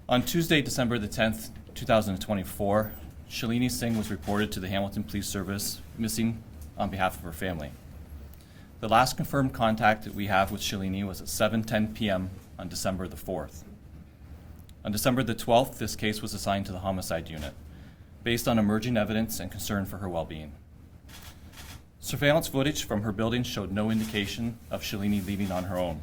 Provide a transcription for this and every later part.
On Tuesday, December the 10th, 2024, Shalini Singh was reported to the Hamilton Police Service missing on behalf of her family. The last confirmed contact that we have with Shalini was at 7:10 p.m. on December the 4th. On December the 12th, this case was assigned to the homicide unit, based on emerging evidence and concern for her well-being. Surveillance footage from her building showed no indication of Shalini leaving on her own.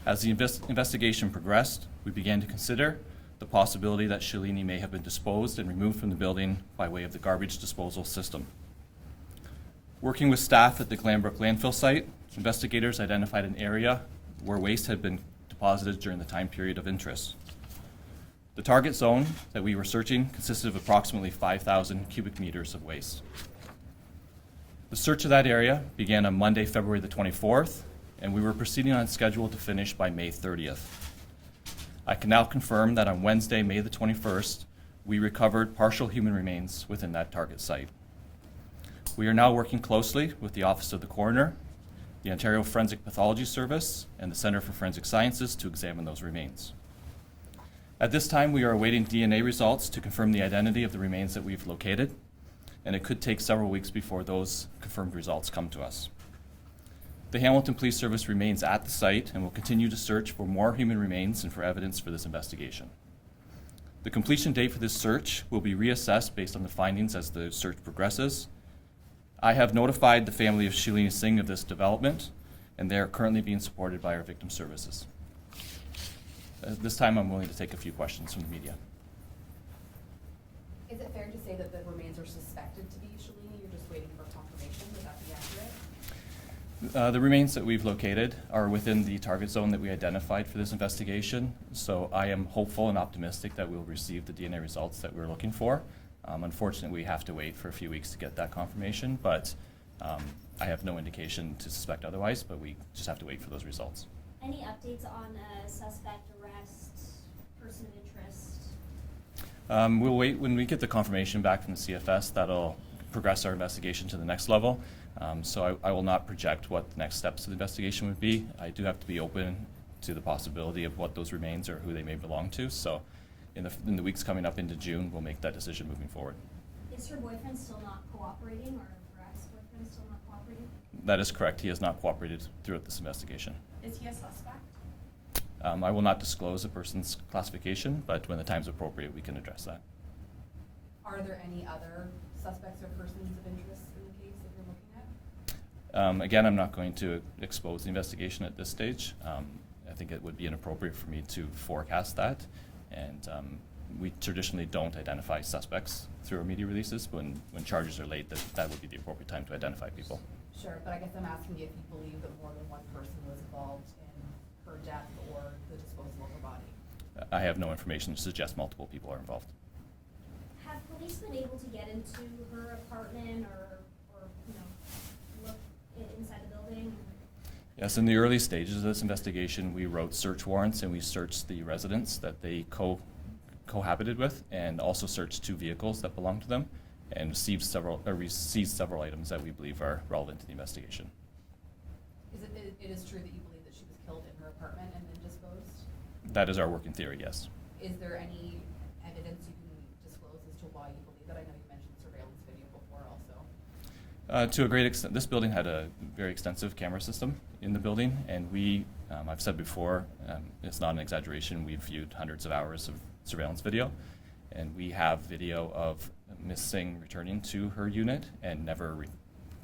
As the investigation progressed, we began to consider the possibility that Shalini may have been disposed and removed from the building by way of the garbage disposal system. Working with staff at the Glanbrook landfill site, investigators identified an area where waste had been deposited during the time period of interest. The target zone that we were searching consisted of approximately 5,000 cubic meters of waste. The search of that area began on Monday, February the 24th, and we were proceeding on schedule to finish by May 30th. I can now confirm that on Wednesday, May the 21st, we recovered partial human remains within that target site. We are now working closely with the Office of the Coroner, the Ontario Forensic Pathology Service, and the Centre for Forensic Sciences to examine those remains. At this time, we are awaiting DNA results to confirm the identity of the remains that we've located, and it could take several weeks before those confirmed results come to us. The Hamilton Police Service remains at the site and will continue to search for more human remains and for evidence for this investigation. The completion date for this search will be reassessed based on the findings as the search progresses. I have notified the family of Shalini Singh of this development, and they are currently being supported by our victim services. At this time, I'm willing to take a few questions from the media. Is it fair to say that the remains are suspected to be Shalini? You're just waiting for confirmation? Would that be accurate? The remains that we've located are within the target zone that we identified for this investigation, so I am hopeful and optimistic that we'll receive the DNA results that we're looking for. Unfortunately, we have to wait for a few weeks to get that confirmation, but I have no indication to suspect otherwise, but we just have to wait for those results. Any updates on suspect arrest, person of interest? We'll wait. When we get the confirmation back from the CFS, that'll progress our investigation to the next level. So I will not project what the next steps of the investigation would be. I do have to be open to the possibility of what those remains or who they may belong to. So in the weeks coming up into June, we'll make that decision moving forward. Is her boyfriend still not cooperating, or her ex-boyfriend still not cooperating? That is correct. He has not cooperated throughout this investigation. Is he a suspect? I will not disclose a person's classification, but when the time's appropriate, we can address that. Are there any other suspects or persons of interest in the case that you're looking at? Again, I'm not going to expose the investigation at this stage. I think it would be inappropriate for me to forecast that, and we traditionally don't identify suspects through our media releases. When charges are laid, that would be the appropriate time to identify people. Sure, but I guess I'm asking you if you believe that more than one person was involved in her death or the disposal of her body. I have no information to suggest multiple people are involved. Have police been able to get into her apartment or look inside the building? Yes, in the early stages of this investigation, we wrote search warrants and we searched the residence that they cohabited with, and also searched 2 vehicles that belonged to them, and seized several items that we believe are relevant to the investigation. It is true that you believe that she was killed in her apartment and then disposed? That is our working theory, yes. Is there any evidence you can disclose as to why you believe that? I know you mentioned surveillance video before also. To a great extent, this building had a very extensive camera system in the building, and I've said before, it's not an exaggeration, we've viewed hundreds of hours of surveillance video, and we have video of Ms. Singh returning to her unit and never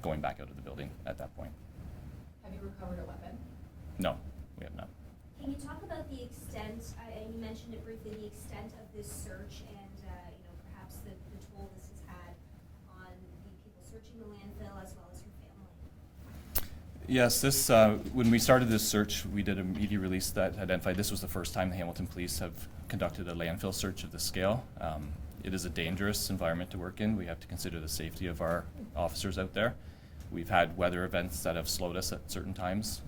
going back out of the building at that point. Have you recovered a weapon? No, we have not. Can you talk about the extent, you mentioned it briefly, the extent of this search and perhaps the toll this has had on the people searching the landfill as well as her family? Yes, when we started this search, we did a media release that identified this was the first time the Hamilton Police have conducted a landfill search of this scale. It is a dangerous environment to work in. We have to consider the safety of our officers out there. We've had weather events that have slowed us at certain times.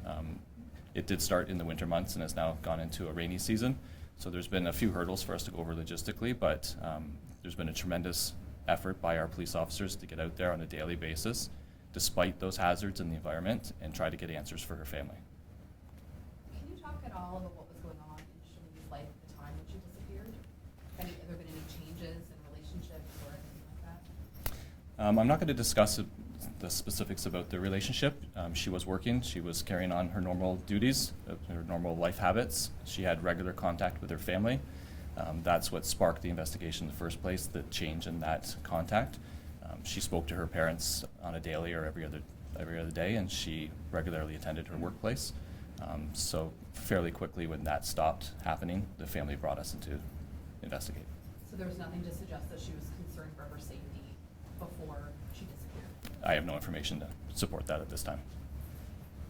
It did start in the winter months and has now gone into a rainy season. So there's been a few hurdles for us to go over logistically, but there's been a tremendous effort by our police officers to get out there on a daily basis, despite those hazards in the environment, and try to get answers for her family. Can you talk at all about what was going on in Shalini's life at the time when she disappeared? I'm not going to discuss the specifics about the relationship. She was working. She was carrying on her normal duties, her normal life habits. She had regular contact with her family. That's what sparked the investigation in the first place, the change in that contact. She spoke to her parents on a daily or every other day, and she regularly attended her workplace. So fairly quickly when that stopped happening, the family brought us in to investigate. So there was nothing to suggest that she was concerned for her safety before she disappeared? I have no information to support that at this time.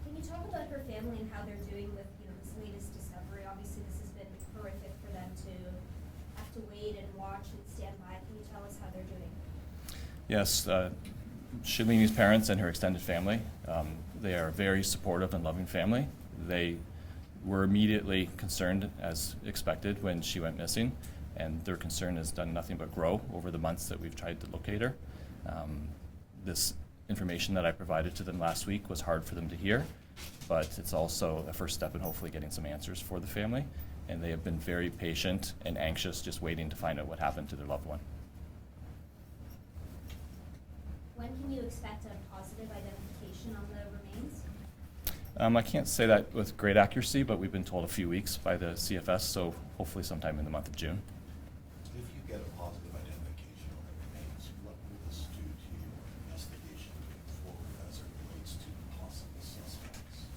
Can you talk about her family and how they're doing with, this latest discovery? Obviously, this has been horrific for them to have to wait and watch and stand by. Can you tell us how they're doing? Yes, Shalini's parents and her extended family, they are a very supportive and loving family. They were immediately concerned, as expected, when she went missing, and their concern has done nothing but grow over the months that we've tried to locate her. This information that I provided to them last week was hard for them to hear, but it's also a first step in hopefully getting some answers for the family, and they have been very patient and anxious, just waiting to find out what happened to their loved one. When can you expect a positive identification on the remains? I can't say that with great accuracy, but we've been told a few weeks by the CFS, so hopefully sometime in the month of June. If you get a positive identification on the remains, what will this do to your investigation moving forward as it relates to possible suspects?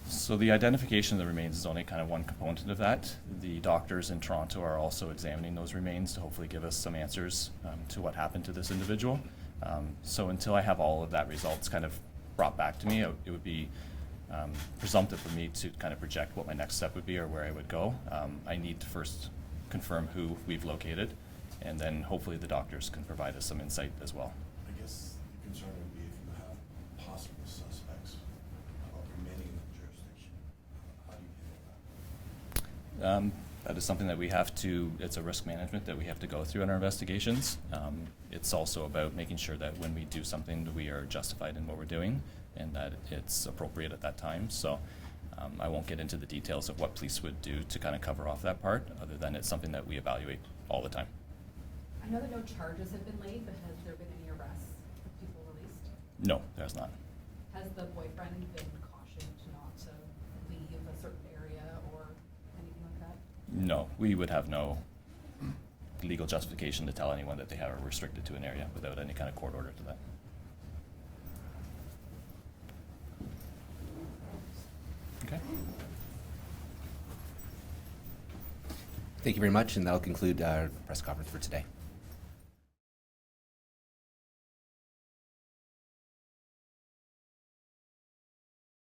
So the identification of the remains is only kind of one component of that. The doctors in Toronto are also examining those remains to hopefully give us some answers to what happened to this individual. So until I have all of that results kind of brought back to me, it would be presumptive for me to kind of project what my next step would be or where I would go. I need to first confirm who we've located, and then hopefully the doctors can provide us some insight as well. I guess the concern would be if you have possible suspects remaining in the jurisdiction, how do you handle that? That is something that we have to, it's a risk management that we have to go through in our investigations. It's also about making sure that when we do something, we are justified in what we're doing and that it's appropriate at that time. So I won't get into the details of what police would do to kind of cover off that part, other than it's something that we evaluate all the time. I know that no charges have been laid, but has there been any arrests of people released? No, there's not. Has the boyfriend been cautioned not to leave a certain area or anything like that? No, we would have no legal justification to tell anyone that they are restricted to an area without any kind of court order to that. Okay. Thank you very much, and that'll conclude our press conference for today.